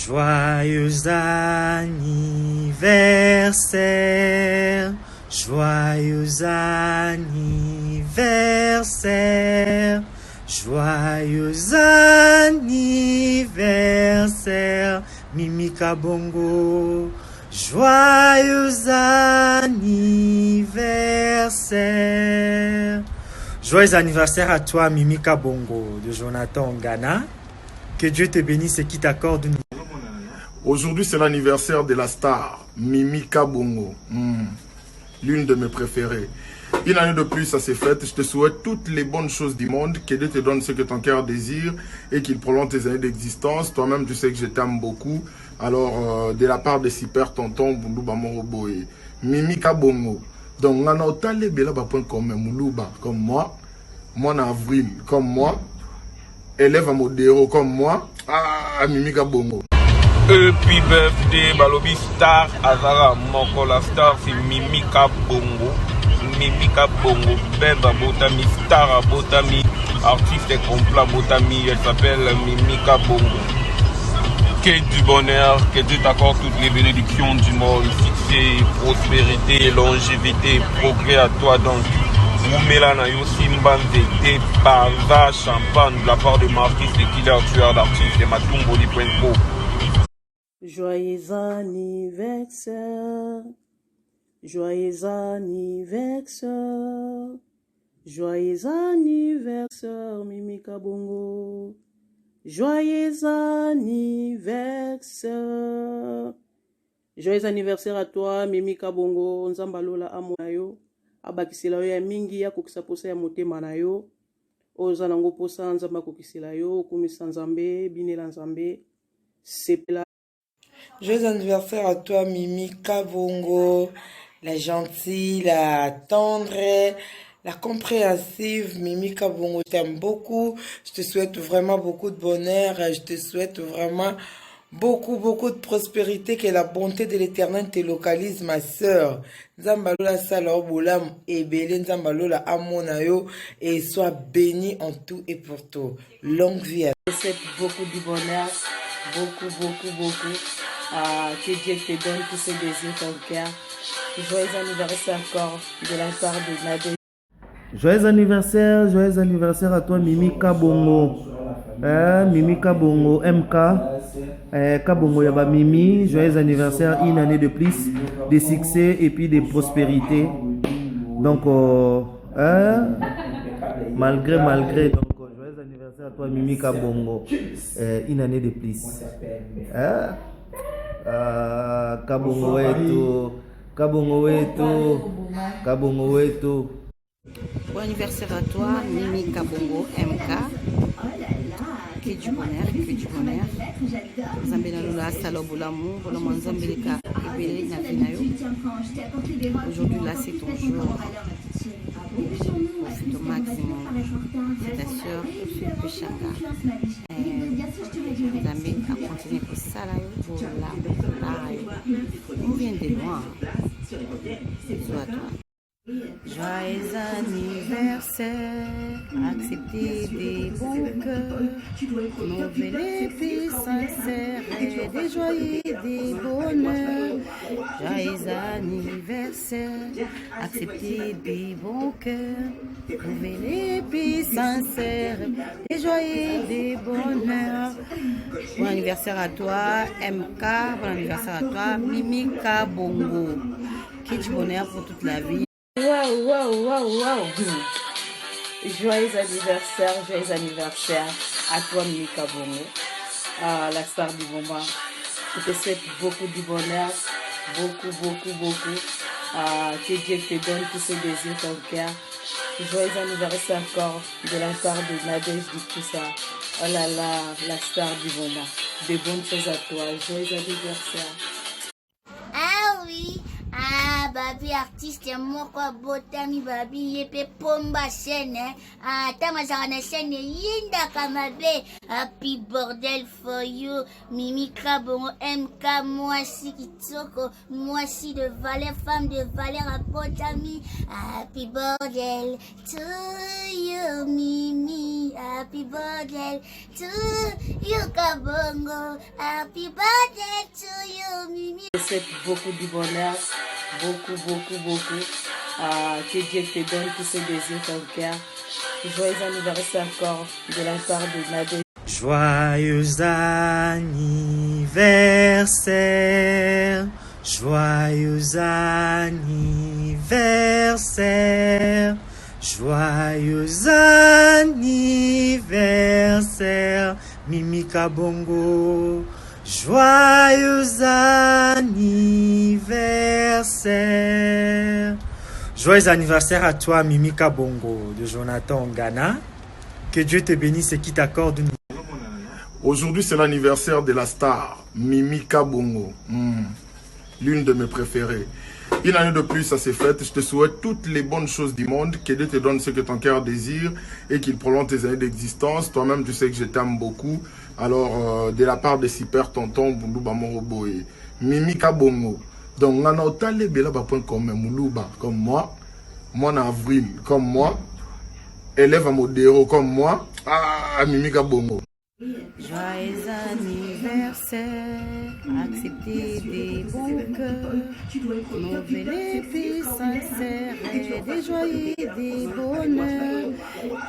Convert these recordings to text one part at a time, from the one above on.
Joyeux anniversaire, joyeux anniversaire, joyeux anniversaire, Mimi Kabongo. Joyeux anniversaire. Joyeux anniversaire à toi, Mimi Kabongo, de Jonathan Ghana. Que Dieu te bénisse et qu'il t'accorde une... Aujourd'hui, c'est l'anniversaire de la star, Mimi Kabongo. L'une de mes préférées. Une année de plus, ça s'est fait. Je te souhaite toutes les bonnes choses du monde. Que Dieu te donne ce que ton cœur désire et qu'il prolonge tes années d'existence. Toi-même, tu sais que je t'aime beaucoup. Alors, de la part de Super Tonton, Bundu Bamoroboe, Mimi Kabongo. Donc, on a autant les belles points comme Moulouba, comme moi en avril, comme moi, élève à Modéro, comme moi, Mimi Kabongo. Happy birthday, Balobi Star, Azara Moko, la star c'est Mimi Kabongo. Mimi Kabongo, Beba Botami, Star Botami, artiste complet Botami, elle s'appelle Mimi Kabongo. Que du bonheur, que Dieu t'accorde toutes les bénédictions du monde, succès, prospérité, longévité, progrès à toi donc. Mélana Yosimban Vete, Parva, Champagne, de la part de Marquis, le killer tueur d'artistes, et Matumboli.co. Joyeux anniversaire, joyeux anniversaire, joyeux anniversaire, Mimi Kabongo. Joyeux anniversaire. Joyeux anniversaire à toi, Mimi Kabongo. Nzambalola amonayo. Abakisila yo ya mingi ya kokisa posa ya motema na yo. Oza nango posa nzamba kokisila yo. Kumisa nzambe, binela nzambe. Sepela. Joyeux anniversaire à toi, Mimi Kabongo. La gentille, la tendre, la compréhensive, Mimi Kabongo. Je t'aime beaucoup. Je te souhaite vraiment beaucoup de bonheur. Je te souhaite vraiment beaucoup de prospérité. Que la bonté de l'Éternel te localise, ma sœur. Nzambalola sala bolam ebele nzambalola amonayo et sois béni en tout et pour tout. Longue vie à toi. Je te souhaite beaucoup de bonheur. Beaucoup. Que Dieu te donne tous ses désirs, ton cœur. Joyeux anniversaire encore de la part de Nadège. Joyeux anniversaire à toi, Mimi Kabongo. Mimi Kabongo, MK. Kabongo Yaba Mimi. Joyeux anniversaire, une année de plus, de succès et puis de prospérité. Donc, malgré. Donc, joyeux anniversaire à toi, Mimi Kabongo. Une année de plus. Kabongo wetu. Bon anniversaire à toi, Mimi Kabongo, MK. Que du bonheur. Zambela Lula, Salobulamu, Zambelika, Ebele, Navinayo. Aujourd'hui, là, c'est ton jour. Profite au maximum. C'est ta soeur, Pushanga. Zambé a continué pour ça, là, on vient de loin. Sois toi. Joyeux anniversaire, acceptez des bons cœurs, nouvelle et puis sincère, des joyeux et des bonheurs. Joyeux anniversaire, acceptez des bons cœurs, nouvelle et puis sincère, des joyeux et des bonheurs. Bon anniversaire à toi, MK, bon anniversaire à toi, Mimi Kabongo. Que du bonheur pour toute la vie. Wow. Joyeux anniversaire à toi, Mimi Kabongo, la star du moment. Je te souhaite beaucoup de bonheur, beaucoup. Que Dieu te donne tous ses désirs, ton cœur. Joyeux anniversaire encore de la part de Nadège du tout ça. Oh là là, la star du moment. De bonnes choses à toi. Joyeux anniversaire. Ah oui. Babi artiste moko botami babi yepe pomba chaîne tamazaka na chaîne yinda kamabe. Happy bordel for you, Mimi Kabongo, MK, Mwasi Kitoko, Mwasi de valeur, femme de valeur à botami. Happy bordel to you, Mimi. happy birthday to you, Kabongo. Happy birthday to you, Mimi. Je souhaite beaucoup de bonheur, beaucoup, beaucoup, beaucoup. Que Dieu te donne tous ses désirs, ton cœur. Joyeux anniversaire encore de la part de Nadège. Joyeux anniversaire, joyeux anniversaire, joyeux anniversaire, Mimi Kabongo. Joyeux anniversaire. Joyeux anniversaire à toi, Mimi Kabongo, de Jonathan Ghana. Que Dieu te bénisse et qu'il t'accorde une... Aujourd'hui, c'est l'anniversaire de la star, Mimi Kabongo. L'une de mes préférées. Une année de plus, ça s'est fait. Je te souhaite toutes les bonnes choses du monde. Que Dieu te donne ce que ton cœur désire et qu'il prolonge tes années d'existence. Toi-même, tu sais que je t'aime beaucoup. Alors, de la part de Super Tonton, Moulouba Moroboé, Mimi Kabongo. Donc, on a autant les belles points comme Moulouba, comme moi en avril, comme moi, élève à Modéro, comme moi, Mimi Kabongo. Joyeux anniversaire, acceptez des bons cœurs, nos vœux les plus sincères et des joyeux des bonheurs.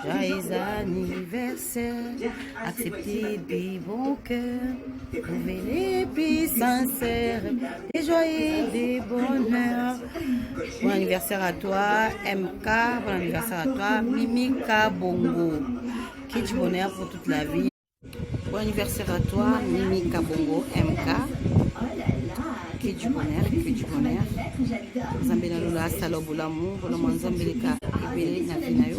Joyeux anniversaire, acceptez des bons cœurs, nos vœux les plus sincères et des joyeux des bonheurs. Bon anniversaire à toi, MK, bon anniversaire à toi, Mimi Kabongo. Que du bonheur pour toute la vie. Bon anniversaire à toi, Mimi Kabongo, MK. Que du bonheur, que du bonheur. Zambela Lula, Salobulamu, Bolomon Zambeleka, Ebele, Nafinayo.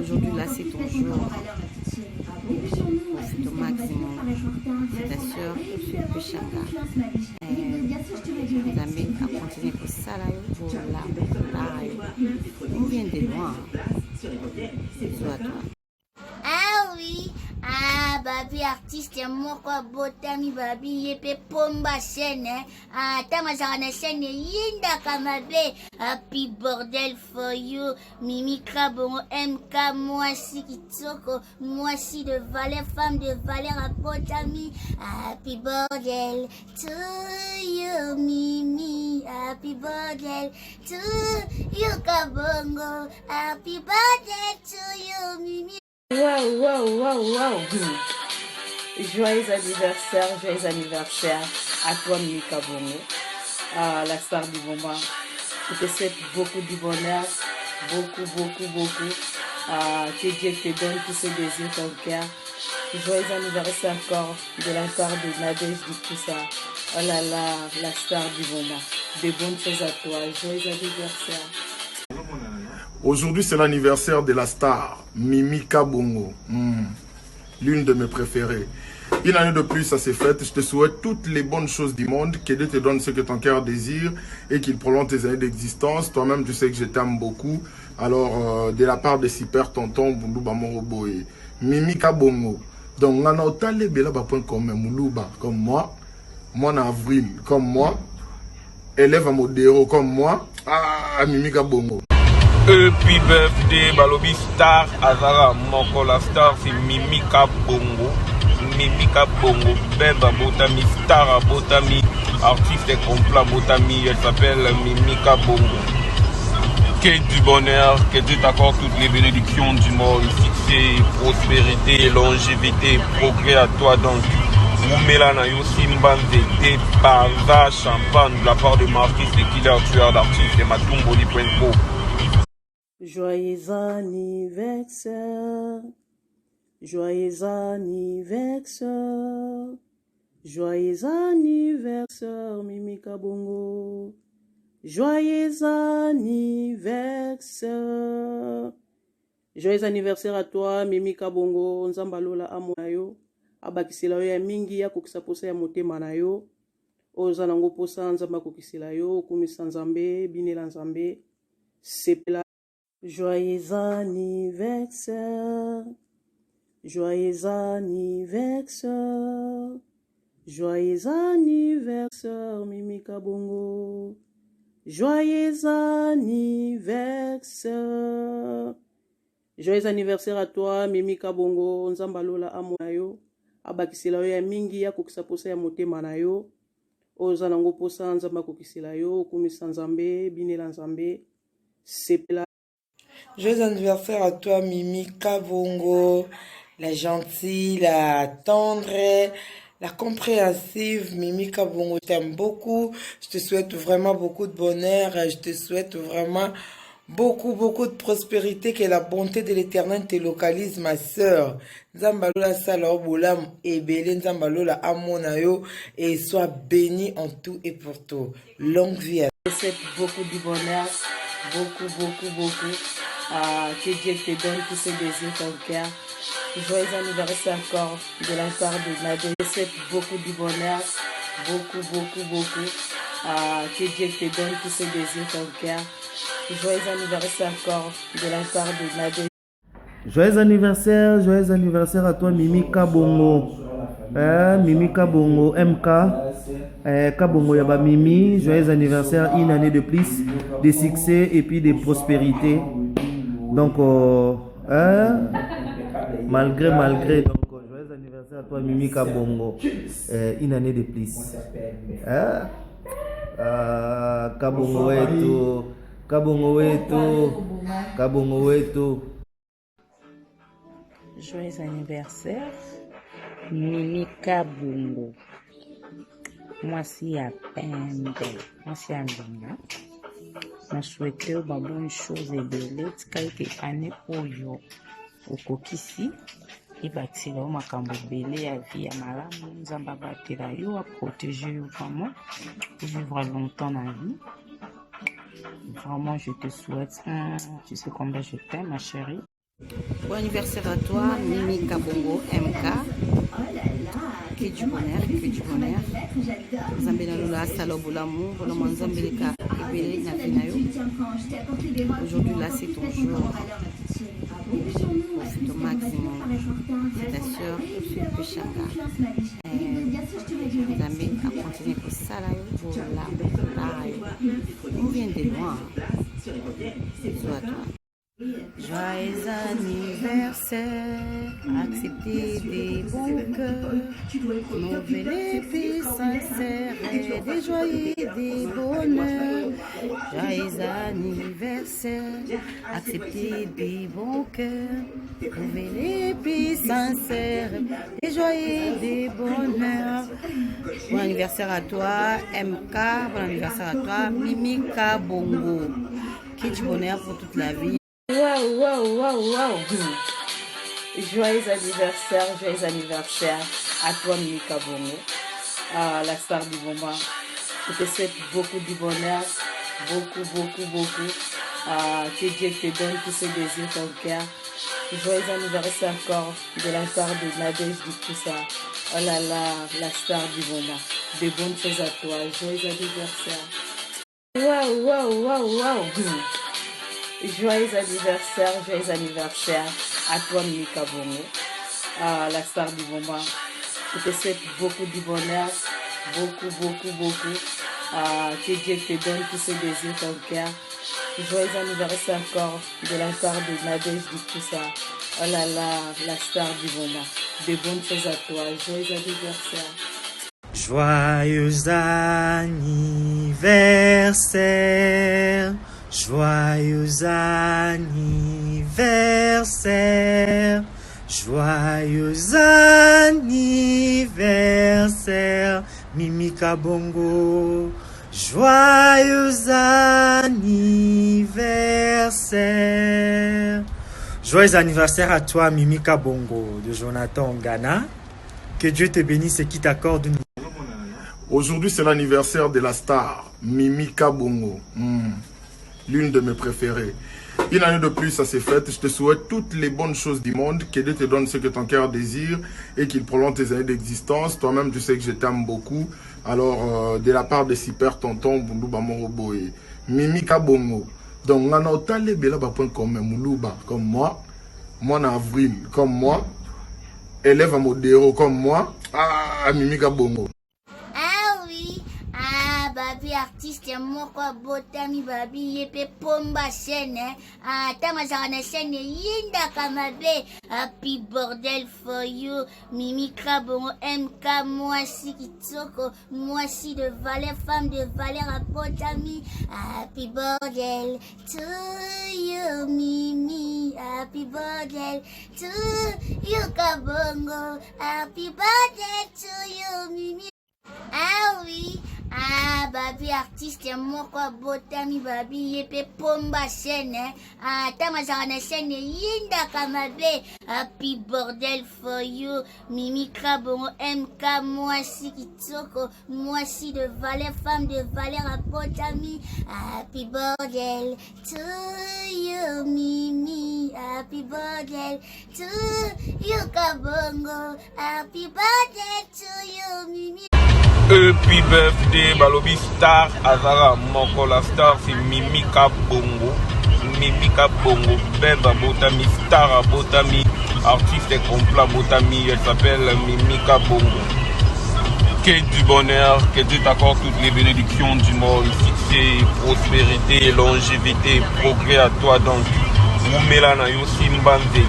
Aujourd'hui, là, c'est ton jour. Profite au maximum. C'est ta soeur, Péchanga. Zambé a continué pour ça, là, pour la. On vient de loin. Bisous à toi. Ah oui, babi artiste moi quoi botami babi yepe pomba chaîne tama zana chaîne yinda kamabe. Happy bordel for you, Mimi Kabongo, MK, moi si Kitoko, moi si de valeur, femme de valeur à botami. Happy bordel to you, Mimi. Happy bordel to you, Kabongo. Happy bordel to you, Mimi. Waouh. Joyeux anniversaire à toi, Mimi Kabongo, la star du moment. Je te souhaite beaucoup de bonheur, beaucoup. Que Dieu te donne tous ses désirs, ton cœur. Joyeux anniversaire encore de la part de Nadège du tout ça. Oh là là, la star du moment. De bonnes choses à toi. Joyeux anniversaire. Aujourd'hui, c'est l'anniversaire de la star, Mimi Kabongo. L'une de mes préférées. Une année de plus, ça s'est fait. Je te souhaite toutes les bonnes choses du monde. Que Dieu te donne ce que ton cœur désire et qu'il prolonge tes années d'existence. Toi-même, tu sais que je t'aime beaucoup. Alors, de la part de Super Tonton, Moulouba Moroboé, Mimi Kabongo. Donc, on a autant les belles points comme Moulouba, comme moi en avril, comme moi, élève à Modéro, comme moi, Mimi Kabongo. Happy birthday, Balobi Star, Azara Moko, la star c'est Mimi Kabongo. Mimi Kabongo, Beba Botami, Star Botami, artiste complet Botami, elle s'appelle Mimi Kabongo. Que du bonheur, que Dieu t'accorde toutes les bénédictions du monde, succès, prospérité, longévité, progrès à toi donc. Mélana Yosimbanze, thé, parva, champagne de la part de Marquis, le killer tueur d'artistes et Matumboli.co. Joyeux anniversaire, joyeux anniversaire, joyeux anniversaire, Mimi Kabongo. Joyeux anniversaire. Joyeux anniversaire à toi, Mimi Kabongo. Nzambalola amonayo. Abakisila yo ya mingi ya kokisa posa ya motema na yo. Oza nango posa nzamba kokisila yo. Kumisa nzambe, binela nzambe. Sepela. Joyeux anniversaire. Joyeux anniversaire. Joyeux anniversaire, Mimi Kabongo. Joyeux anniversaire. Joyeux anniversaire à toi, Mimi Kabongo, Nzambalola Amonayo, Abakisila yo ya mingi ya kokisa posa ya motema na yo, oza nango posa nzamba kokisila yo, kumisa nzambe, binela nzambe, sepela. Joyeux anniversaire à toi, Mimi Kabongo, la gentille, la tendre, la compréhensive. Mimi Kabongo, je t'aime beaucoup. Je te souhaite vraiment beaucoup de bonheur. Je te souhaite vraiment beaucoup de prospérité. Que la bonté de l'Éternel te localise, ma sœur. Nzambalola sala obolam ebele, Nzambalola amonayo, et sois béni en tout et pour tout. Longue vie à Je te souhaite beaucoup de bonheur, beaucoup. Que Dieu te donne tous ses désirs, ton cœur. Joyeux anniversaire encore de la part de Nadège. Je te souhaite beaucoup de bonheur, beaucoup. Que Dieu te donne tous ses désirs, ton cœur. Joyeux anniversaire encore de la part de Nadège. Joyeux anniversaire à toi Mimi Kabongo. Mimi Kabongo MK. Kabongo Yaba Mimi. Joyeux anniversaire, une année de plus, de succès et puis de prospérité. Donc, malgré, donc, joyeux anniversaire à toi Mimi Kabongo. Une année de plus. Kabongo wetu. Joyeux anniversaire, Mimi Kabongo. Moi, si à peine, moi, si à bien. Je souhaite une bonne chose et belle. Qualité année pour yo. Au kokisi. Et bâtir ma cambo belé à vie à malam. Nzamba batira yo à protéger yo vraiment. Pour vivre longtemps dans la vie. Vraiment, je te souhaite. Tu sais combien je t'aime, ma chérie. Bon anniversaire à toi, Mimi Kabongo MK. Que du bonheur. Zambela Lula Salobulamu, Volamo Zambeleka Ebele Nafinayo. Aujourd'hui là c'est ton jour. Profite au maximum. C'est ta soeur, Péchanga. Zambé a continué pour ça là. On vient de loin. Bisous à toi. Joyeux anniversaire, acceptez des bons cœurs, nos vœux plus sincères, des joyeux, des bonheurs. Joyeux anniversaire, acceptez des bons cœurs, nos vœux plus sincères, des joyeux, des bonheurs. Bon anniversaire à toi, MK, bon anniversaire à toi, Mimi Kabongo. Que du bonheur pour toute la vie. Waouh. Joyeux anniversaire à toi Mimi Kabongo, la star du moment. Je te souhaite beaucoup de bonheur, beaucoup. Que Dieu te donne tous ses désirs, ton cœur. Joyeux anniversaire encore de la part de Nadège du tout ça. Oh là là, la star du moment. De bonnes choses à toi. Joyeux anniversaire. Waouh. Joyeux anniversaire à toi Mimi Kabongo, la star du moment. Je te souhaite beaucoup de bonheur, beaucoup. Que Dieu te donne tous ses désirs, ton cœur. Joyeux anniversaire encore de la part de Nadège du tout ça. Oh là là, la star du moment. De bonnes choses à toi. Joyeux anniversaire. Joyeux anniversaire. Joyeux anniversaire, joyeux anniversaire, Mimi Kabongo. Joyeux anniversaire. Joyeux anniversaire à toi, Mimi Kabongo, de Jonathan Ghana. Que Dieu te bénisse et qu'il t'accorde une... Aujourd'hui, c'est l'anniversaire de la star, Mimi Kabongo. L'une de mes préférées. Une année de plus, ça s'est fait. Je te souhaite toutes les bonnes choses du monde. Que Dieu te donne ce que ton cœur désire et qu'il prolonge tes années d'existence. Toi-même, tu sais que je t'aime beaucoup. Alors, de la part de Super Tonton, Bunduba Moroboe, Mimi Kabongo. Donc, on a autant les belles points comme Moulouba, comme moi en avril, comme moi, élève à Modéro, comme moi, Mimi Kabongo. Ah oui, Babi artiste. artiste moko abotami babi ye pe pomba chaîne ata mazaka na chaîne eyindaka mabe. Happy bordel for you Mimi Kabongo MK mwasi kitoko mwasi de valeur femme de valeur abotami. Happy bordel to you Mimi. Happy bordel to you Kabongo. Happy bordel to you Mimi. Ah oui, babi artiste moko abotami babi ye pe pomba chaîne ata mazaka na chaîne eyindaka mabe. Happy bordel for you Mimi Kabongo MK mwasi kitoko mwasi de valeur femme de valeur abotami. Happy bordel to you Mimi. Happy bordel to you Kabongo. Happy bordel to you Mimi. Happy birthday balobi star azara moko la star c'est Mimi Kabongo. Mimi Kabongo beba botami star botami artiste complet botami. Elle s'appelle Mimi Kabongo. Que du bonheur, que Dieu t'accorde toutes les bénédictions du monde, succès, prospérité, longévité, progrès à toi donc. Mélana Yossi Mbanzé,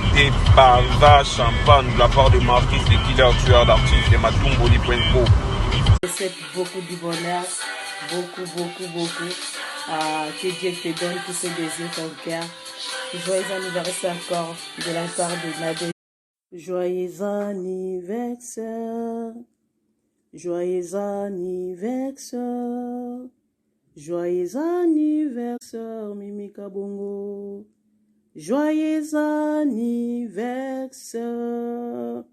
Parva, champagne de la part de Marquis, le killer tueur d'artistes et Matumboli.co. Je souhaite beaucoup de bonheur, beaucoup. Que Dieu te donne tous ses désirs, ton cœur. Joyeux anniversaire encore de la part de Nadège. Joyeux anniversaire, joyeux anniversaire, joyeux anniversaire, Mimi Kabongo. Joyeux anniversaire.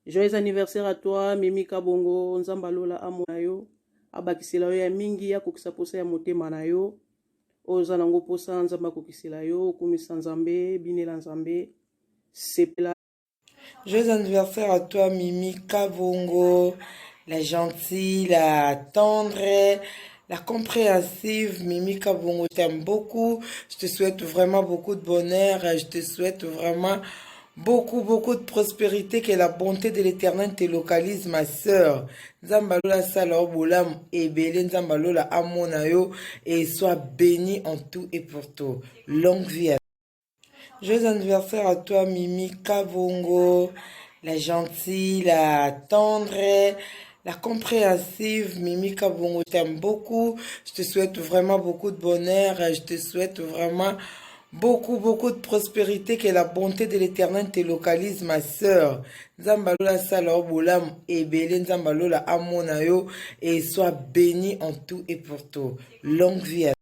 Joyeux anniversaire à toi, Mimi Kabongo. Nzambalola amonayo. Abakisila yo ya mingi ya kokisa posa ya motema na yo. Oza nango posa nzamba kokisila yo. Kumisa nzambe, binela nzambe. Sepela. Joyeux anniversaire à toi, Mimi Kabongo. La gentille, la tendre, la compréhensive Mimi Kabongo. Je t'aime beaucoup. Je te souhaite vraiment beaucoup de bonheur. Je te souhaite vraiment beaucoup de prospérité. Que la bonté de l'Éternel te localise, ma sœur. Nzambalola sala obolam ebele nzambalola amonayo et sois béni en tout et pour tout. Longue vie à toi. Joyeux anniversaire à toi, Mimi Kabongo. La gentille, la tendre, la compréhensive Mimi Kabongo. Je t'aime beaucoup. Je te souhaite vraiment beaucoup de bonheur. Je te souhaite vraiment beaucoup de prospérité. Que la bonté de l'Éternel te localise, ma sœur. Nzambalola sala obolam ebele nzambalola amonayo et sois béni en tout et pour tout. Longue vie à toi.